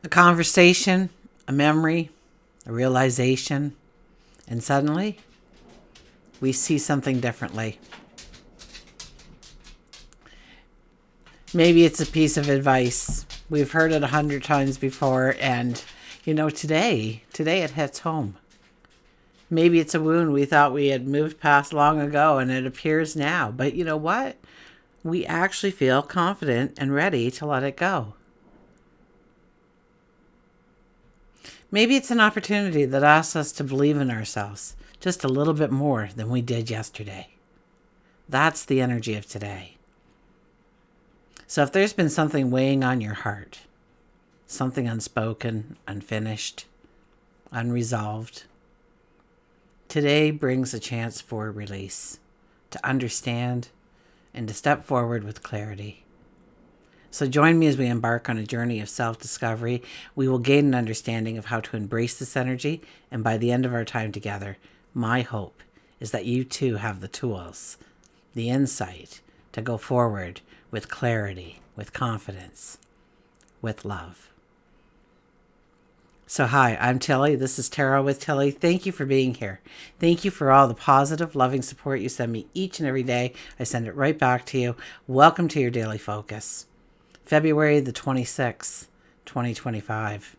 A conversation, a memory, a realization, and suddenly we see something differently. Maybe it's a piece of advice. We've heard it 100 times before, and today it hits home. Maybe it's a wound we thought we had moved past long ago and it appears now. But you know what? We actually feel confident and ready to let it go. Maybe it's an opportunity that asks us to believe in ourselves just a little bit more than we did yesterday. That's the energy of today. So if there's been something weighing on your heart, something unspoken, unfinished, unresolved, today brings a chance for release, to understand, and to step forward with clarity. So join me as we embark on a journey of self-discovery. We will gain an understanding of how to embrace this energy, and by the end of our time together, my hope is that you too have the tools, the insight to go forward with clarity, with confidence, with love. So hi, I'm Tilly. This is Tarot with Tilly. Thank you for being here. Thank you for all the positive, loving support you send me each and every day. I send it right back to you. Welcome to your daily focus. February the 26th, 2025.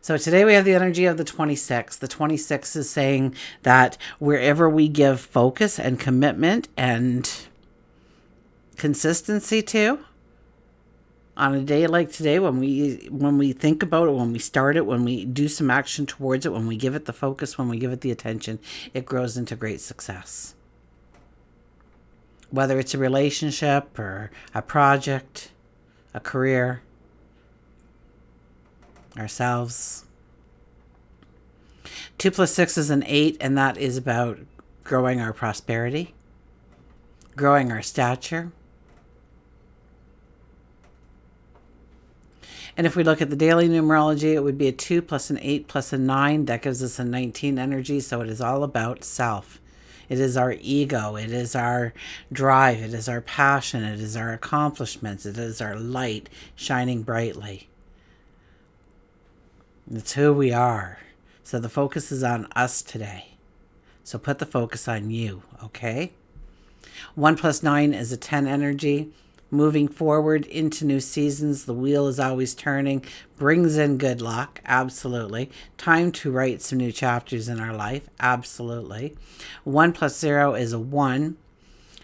So today we have the energy of the 26th. The 26th is saying that wherever we give focus and commitment and consistency to, on a day like today, when we think about it, when we start it, when we do some action towards it, when we give it the focus, when we give it the attention, it grows into great success. Whether it's a relationship or a project, a career, ourselves. 2 + 6 is an 8, and that is about growing our prosperity, growing our stature. And if we look at the daily numerology, it would be a 2 + an 8 + a 9. That gives us a 19 energy. So it is all about self. It is our ego. It is our drive. It is our passion. It is our accomplishments. It is our light shining brightly. It's who we are. So the focus is on us today. So put the focus on you, okay? 1 + 9 is a 10 energy. Moving forward into new seasons, the wheel is always turning, brings in good luck, absolutely. Time to write some new chapters in our life, absolutely. 1 + 0 is a 1,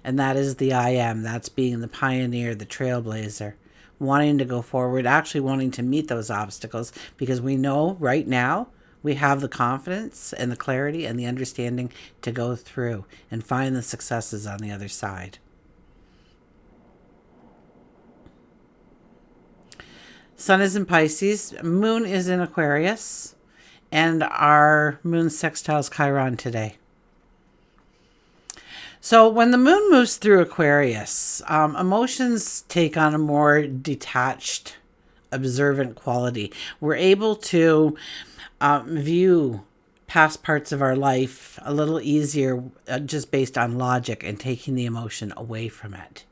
and that is the I am. That's being the pioneer, the trailblazer, wanting to go forward, actually wanting to meet those obstacles, because we know right now we have the confidence and the clarity and the understanding to go through and find the successes on the other side. Sun is in Pisces, moon is in Aquarius, and our moon sextiles Chiron today. So when the moon moves through Aquarius, emotions take on a more detached, observant quality. We're able to view past parts of our life a little easier just based on logic and taking the emotion away from it.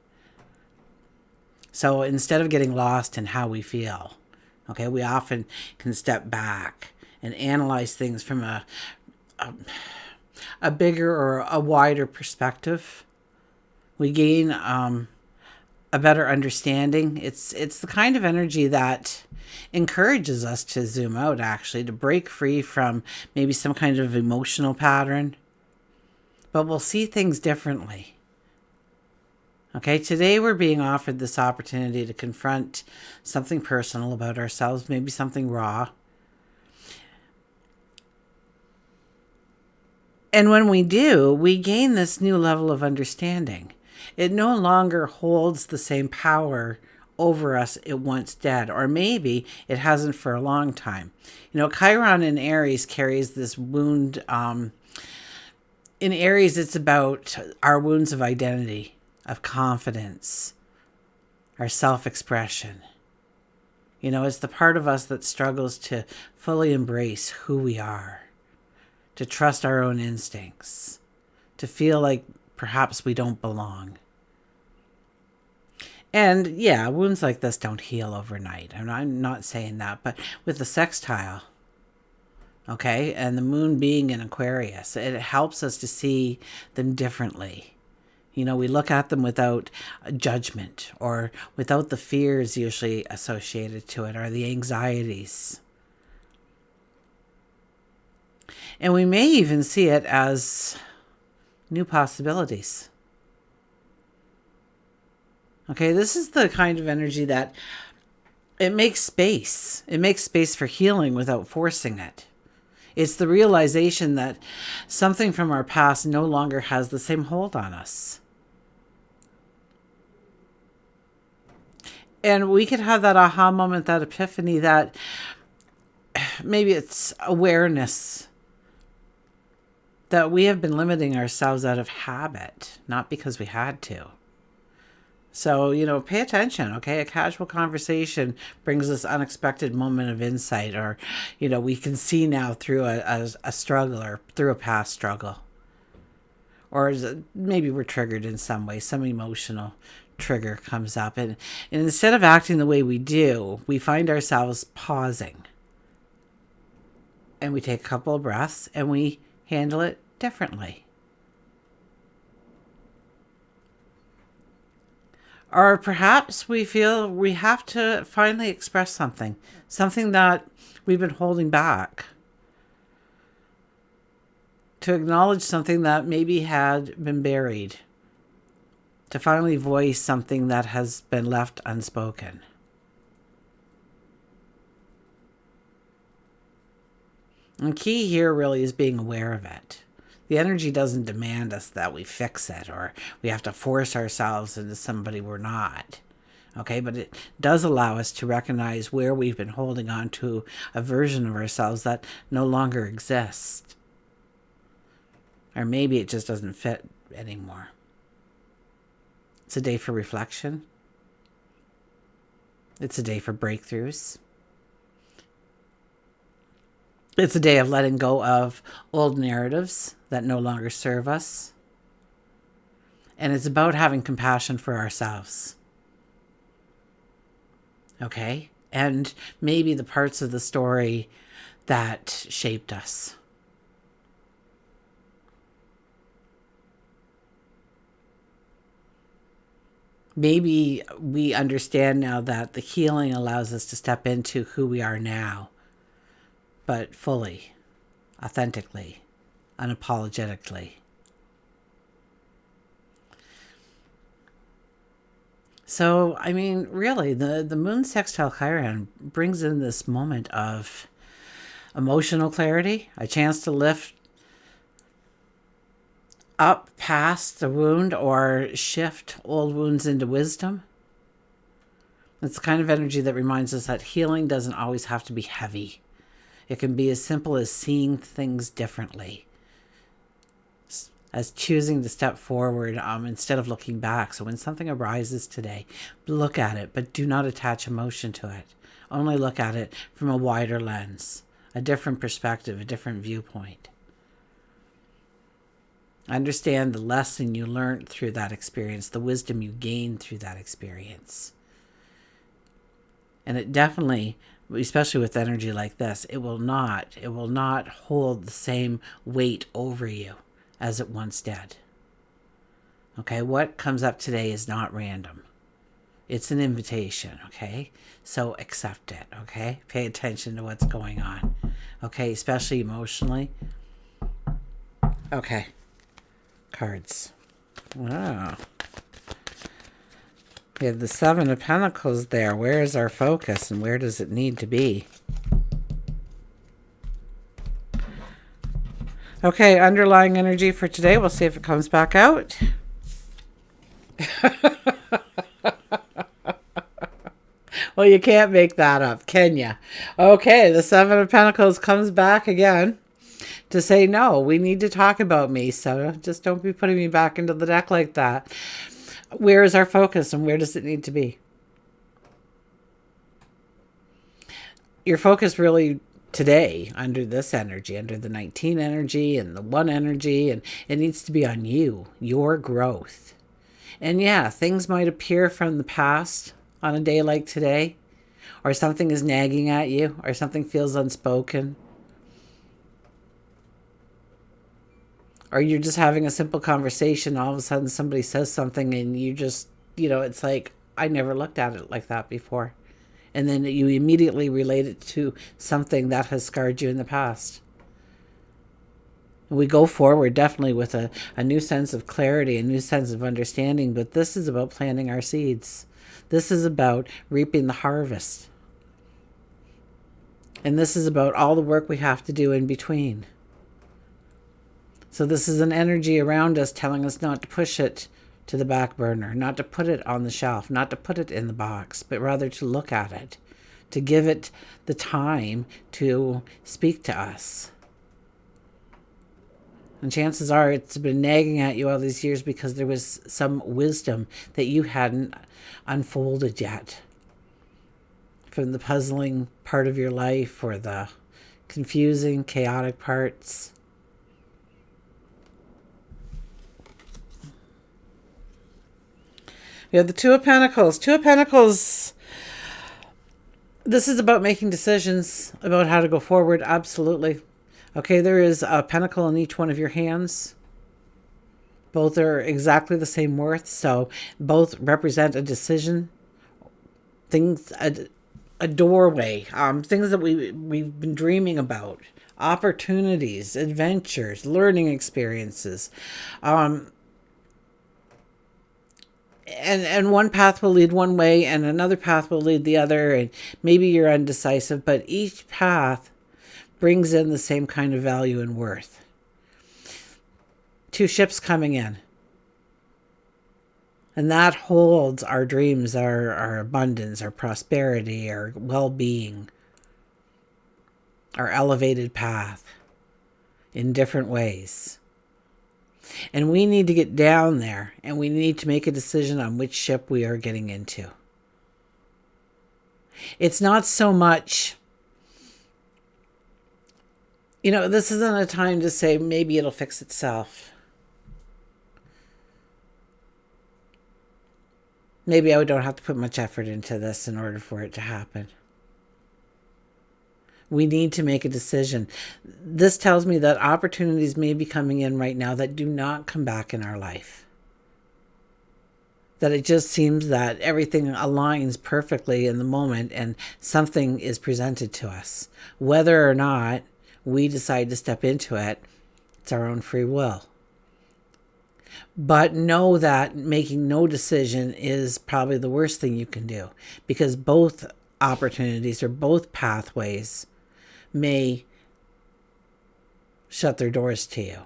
So instead of getting lost in how we feel, okay, we often can step back and analyze things from a bigger or a wider perspective. We gain a better understanding. It's the kind of energy that encourages us to zoom out, actually, to break free from maybe some kind of emotional pattern. But we'll see things differently. Okay, today we're being offered this opportunity to confront something personal about ourselves, maybe something raw. And when we do, we gain this new level of understanding. It no longer holds the same power over us it once did, or maybe it hasn't for a long time. Chiron in Aries carries this wound. In Aries, it's about our wounds of identity, of confidence, our self-expression. It's the part of us that struggles to fully embrace who we are, to trust our own instincts, to feel like perhaps we don't belong. And yeah, wounds like this don't heal overnight. I'm not saying that, but with the sextile, okay, and the moon being in Aquarius, it helps us to see them differently. You know, we look at them without judgment or without the fears usually associated to it or the anxieties. And we may even see it as new possibilities. Okay, this is the kind of energy that it makes space. It makes space for healing without forcing it. It's the realization that something from our past no longer has the same hold on us. And we could have that aha moment, that epiphany, that maybe it's awareness that we have been limiting ourselves out of habit, not because we had to. So, you know, pay attention, okay? A casual conversation brings this unexpected moment of insight, or, you know, we can see now through a struggle or through a past struggle. Or maybe we're triggered in some way, some emotional trigger comes up. And instead of acting the way we do, we find ourselves pausing. And we take a couple of breaths and we handle it differently. Or perhaps we feel we have to finally express something that we've been holding back. To acknowledge something that maybe had been buried. To finally voice something that has been left unspoken. And key here really is being aware of it. The energy doesn't demand us that we fix it or we have to force ourselves into somebody we're not. Okay, but it does allow us to recognize where we've been holding on to a version of ourselves that no longer exists. Or maybe it just doesn't fit anymore. It's a day for reflection. It's a day for breakthroughs. It's a day of letting go of old narratives that no longer serve us. And it's about having compassion for ourselves. Okay? And maybe the parts of the story that shaped us. Maybe we understand now that the healing allows us to step into who we are now. But fully, authentically, unapologetically. So, I mean, really, the moon sextile Chiron brings in this moment of emotional clarity, a chance to lift up past the wound or shift old wounds into wisdom. It's the kind of energy that reminds us that healing doesn't always have to be heavy. It can be as simple as seeing things differently, as choosing to step forward instead of looking back. So when something arises today, look at it, but do not attach emotion to it. Only look at it from a wider lens, a different perspective, a different viewpoint. Understand the lesson you learned through that experience, the wisdom you gained through that experience. And it definitely, especially with energy like this, it will not hold the same weight over you as it once did. Okay, what comes up today is not random. It's an invitation, okay? So accept it, okay? Pay attention to what's going on, okay? Especially emotionally. Okay, cards. Wow. We have the Seven of Pentacles there. Where is our focus and where does it need to be? Okay, underlying energy for today. We'll see if it comes back out. Well, you can't make that up, can you? Okay, the Seven of Pentacles comes back again to say, no, we need to talk about me. So just don't be putting me back into the deck like that. Where is our focus and where does it need to be? Your focus really today under this energy, under the 19 energy and the 1 energy, and it needs to be on you, your growth. And yeah, things might appear from the past on a day like today, or something is nagging at you, or something feels unspoken, or you're just having a simple conversation. All of a sudden somebody says something and you just, it's like, I never looked at it like that before. And then you immediately relate it to something that has scarred you in the past. And we go forward definitely with a new sense of clarity, a new sense of understanding. But this is about planting our seeds. This is about reaping the harvest. And this is about all the work we have to do in between. So this is an energy around us telling us not to push it to the back burner, not to put it on the shelf, not to put it in the box, but rather to look at it, to give it the time to speak to us. And chances are it's been nagging at you all these years because there was some wisdom that you hadn't unfolded yet from the puzzling part of your life or the confusing, chaotic parts. We have the Two of Pentacles. Two of Pentacles, this is about making decisions about how to go forward. Absolutely. Okay, there is a pentacle in each one of your hands. Both are exactly the same worth, so both represent a decision, things, a doorway, things that we've been dreaming about, opportunities, adventures, learning experiences. And one path will lead one way and another path will lead the other, and maybe you're undecisive, but each path brings in the same kind of value and worth. Two ships coming in. And that holds our dreams, our abundance, our prosperity, our well-being, our elevated path in different ways. And we need to get down there, and we need to make a decision on which ship we are getting into. It's not so much, this isn't a time to say maybe it'll fix itself. Maybe I don't have to put much effort into this in order for it to happen. We need to make a decision. This tells me that opportunities may be coming in right now that do not come back in our life. That it just seems that everything aligns perfectly in the moment and something is presented to us. Whether or not we decide to step into it, it's our own free will. But know that making no decision is probably the worst thing you can do, because both opportunities or both pathways may shut their doors to you.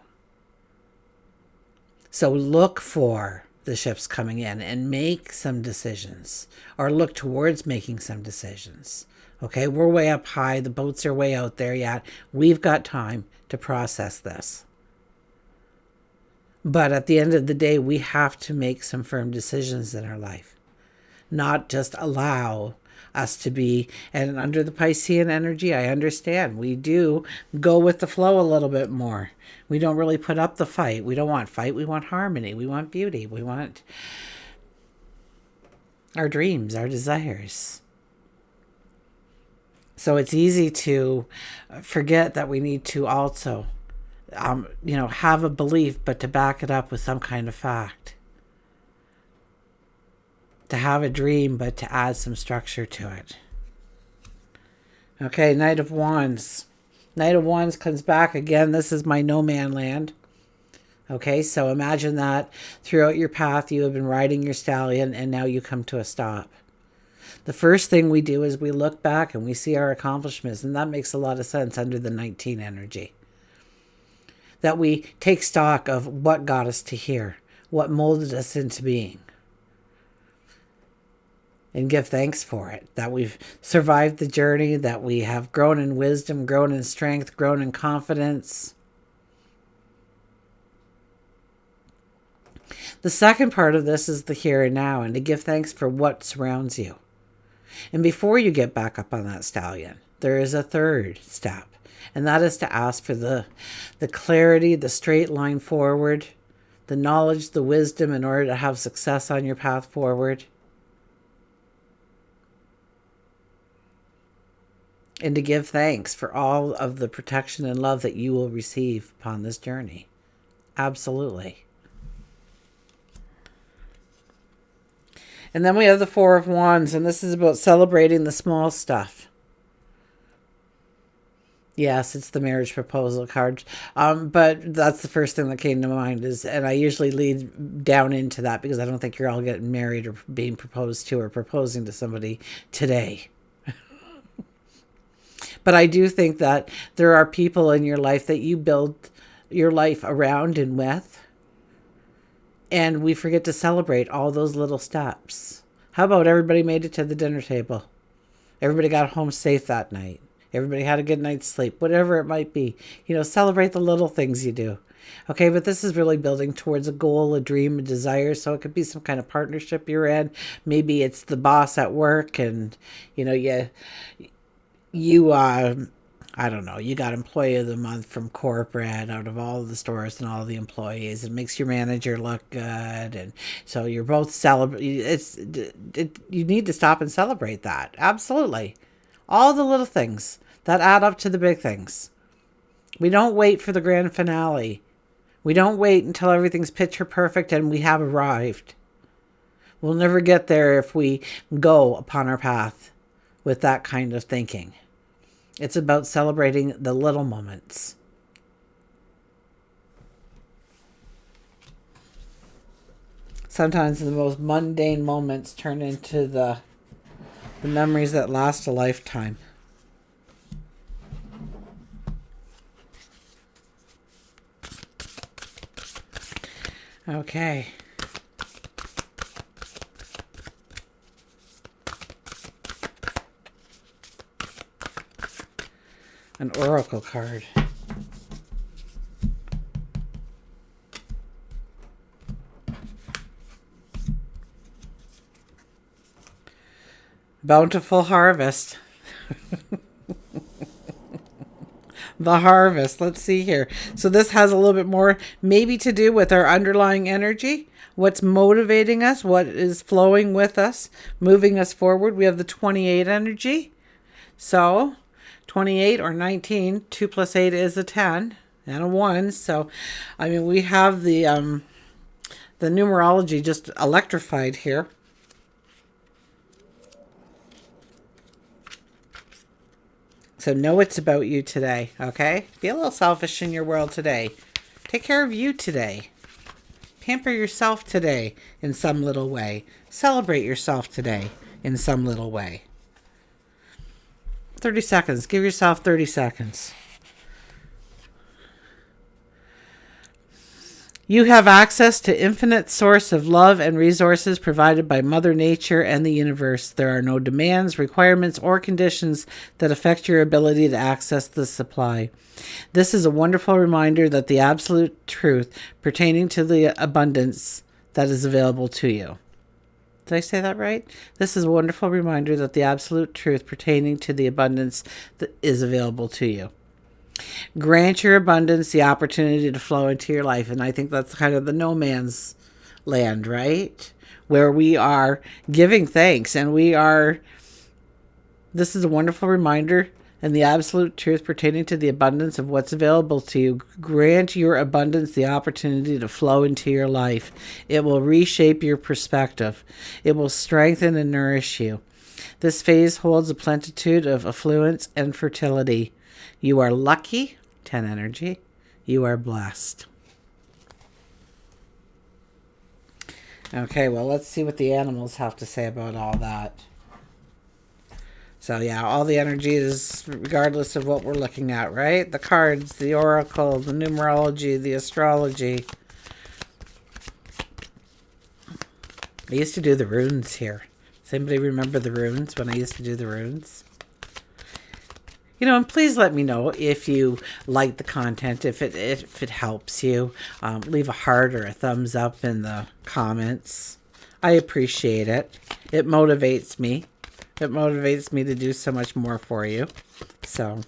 So look for the ships coming in and make some decisions, or look towards making some decisions. Okay, we're way up high. The boats are way out there yet. We've got time to process this. But at the end of the day, we have to make some firm decisions in our life. Not just allow us to be, and under the Piscean energy, I understand. We do go with the flow a little bit more. We don't really put up the fight. We don't want fight. We want harmony. We want beauty. We want our dreams, our desires. So it's easy to forget that we need to also, have a belief, but to back it up with some kind of fact. To have a dream, but to add some structure to it. Okay, Knight of Wands. Knight of Wands comes back again. This is my no man land. Okay, so imagine that throughout your path you have been riding your stallion and now you come to a stop. The first thing we do is we look back and we see our accomplishments, and that makes a lot of sense under the 19 energy. That we take stock of what got us to here, what molded us into being, and give thanks for it, that we've survived the journey, that we have grown in wisdom, grown in strength, grown in confidence. The second part of this is the here and now, and to give thanks for what surrounds you. And before you get back up on that stallion, there is a third step, and that is to ask for the clarity, the straight line forward, the knowledge, the wisdom in order to have success on your path forward. And to give thanks for all of the protection and love that you will receive upon this journey. Absolutely. And then we have the Four of Wands, and this is about celebrating the small stuff. Yes, it's the marriage proposal card. But that's the first thing that came to mind and I usually lead down into that because I don't think you're all getting married or being proposed to or proposing to somebody today. But I do think that there are people in your life that you build your life around and with. And we forget to celebrate all those little steps. How about everybody made it to the dinner table? Everybody got home safe that night. Everybody had a good night's sleep, whatever it might be. Celebrate the little things you do. Okay, but this is really building towards a goal, a dream, a desire. So it could be some kind of partnership you're in. Maybe it's the boss at work and, you I don't know, you got employee of the month from corporate out of all of the stores and all the employees. It makes your manager look good. And so you're both you need to stop and celebrate that. Absolutely. All the little things that add up to the big things. We don't wait for the grand finale. We don't wait until everything's picture perfect and we have arrived. We'll never get there if we go upon our path with that kind of thinking. It's about celebrating the little moments. Sometimes the most mundane moments turn into the memories that last a lifetime. Okay. An oracle card. Bountiful harvest. The harvest. Let's see here. So this has a little bit more maybe to do with our underlying energy. What's motivating us. What is flowing with us. Moving us forward. We have the 28 energy. So 28 or 19, 2 plus 8 is a 10 and a 1. So, we have the numerology just electrified here. So know it's about you today, okay? Be a little selfish in your world today. Take care of you today. Pamper yourself today in some little way. Celebrate yourself today in some little way. 30 seconds. Give yourself 30 seconds. You have access to infinite source of love and resources provided by Mother Nature and the universe. There are no demands, requirements, or conditions that affect your ability to access the supply. This is a wonderful reminder that the absolute truth pertaining to the abundance that is available to you. Did I say that right? This is a wonderful reminder that the absolute truth pertaining to the abundance that is available to you. Grant your abundance the opportunity to flow into your life. And I think that's kind of the no man's land, right? Where we are giving thanks and this is a wonderful reminder and the absolute truth pertaining to the abundance of what's available to you. Grant your abundance the opportunity to flow into your life. It will reshape your perspective. It will strengthen and nourish you. This phase holds a plenitude of affluence and fertility. You are lucky, 10 energy. You are blessed. Okay, well, let's see what the animals have to say about all that. So yeah, all the energy is regardless of what we're looking at, right? The cards, the oracle, the numerology, the astrology. I used to do the runes here. Does anybody remember the runes when I used to do the runes? And please let me know if you like the content, if it helps you. Leave a heart or a thumbs up in the comments. I appreciate it. It motivates me. It motivates me to do so much more for you. So,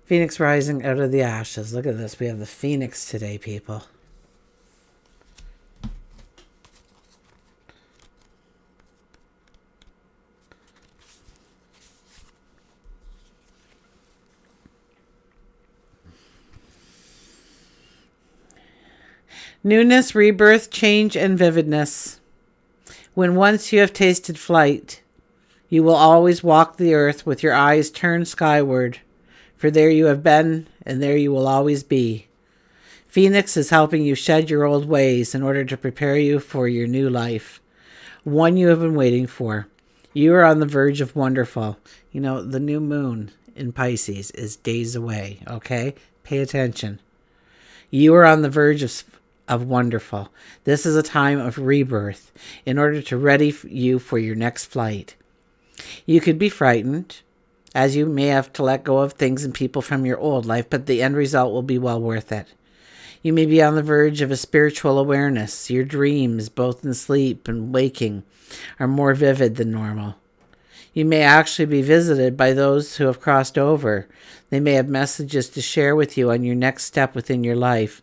Phoenix rising out of the ashes. Look at this. We have the Phoenix today, people. Newness, rebirth, change, and vividness. When once you have tasted flight, you will always walk the earth with your eyes turned skyward, for there you have been, and there you will always be. Phoenix is helping you shed your old ways in order to prepare you for your new life, one you have been waiting for. You are on the verge of wonderful. You know, the new moon in Pisces is days away, okay? Pay attention. You are on the verge of wonderful. This is a time of rebirth in order to ready you for your next flight. You could be frightened, as you may have to let go of things and people from your old life, but the end result will be well worth it. You may be on the verge of a spiritual awareness. Your dreams, both in sleep and waking, are more vivid than normal. You may actually be visited by those who have crossed over. They may have messages to share with you on your next step within your life.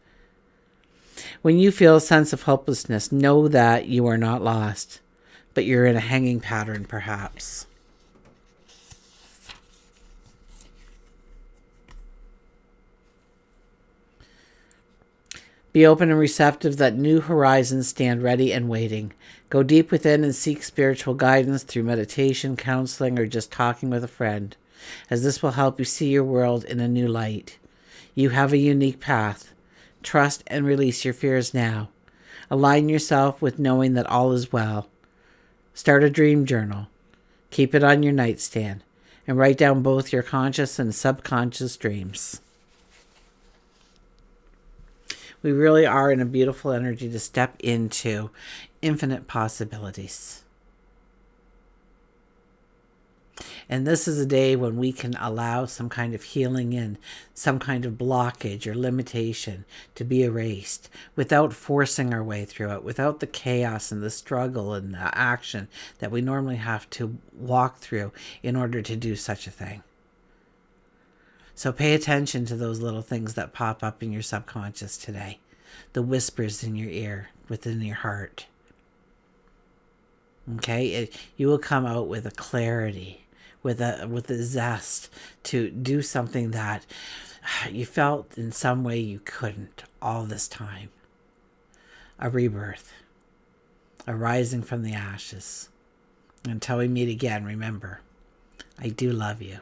When you feel a sense of hopelessness, know that you are not lost, but you're in a hanging pattern, perhaps. Be open and receptive that new horizons stand ready and waiting. Go deep within and seek spiritual guidance through meditation, counseling, or just talking with a friend, as this will help you see your world in a new light. You have a unique path. Trust and release your fears now. Align yourself with knowing that all is well. Start a dream journal. Keep it on your nightstand and write down both your conscious and subconscious dreams. We really are in a beautiful energy to step into infinite possibilities. And this is a day when we can allow some kind of healing in, some kind of blockage or limitation to be erased without forcing our way through it, without the chaos and the struggle and the action that we normally have to walk through in order to do such a thing. So pay attention to those little things that pop up in your subconscious today, the whispers in your ear, within your heart. Okay, you will come out with a clarity, with a zest to do something that you felt in some way you couldn't all this time. A rebirth, a rising from the ashes. Until we meet again, remember, I do love you.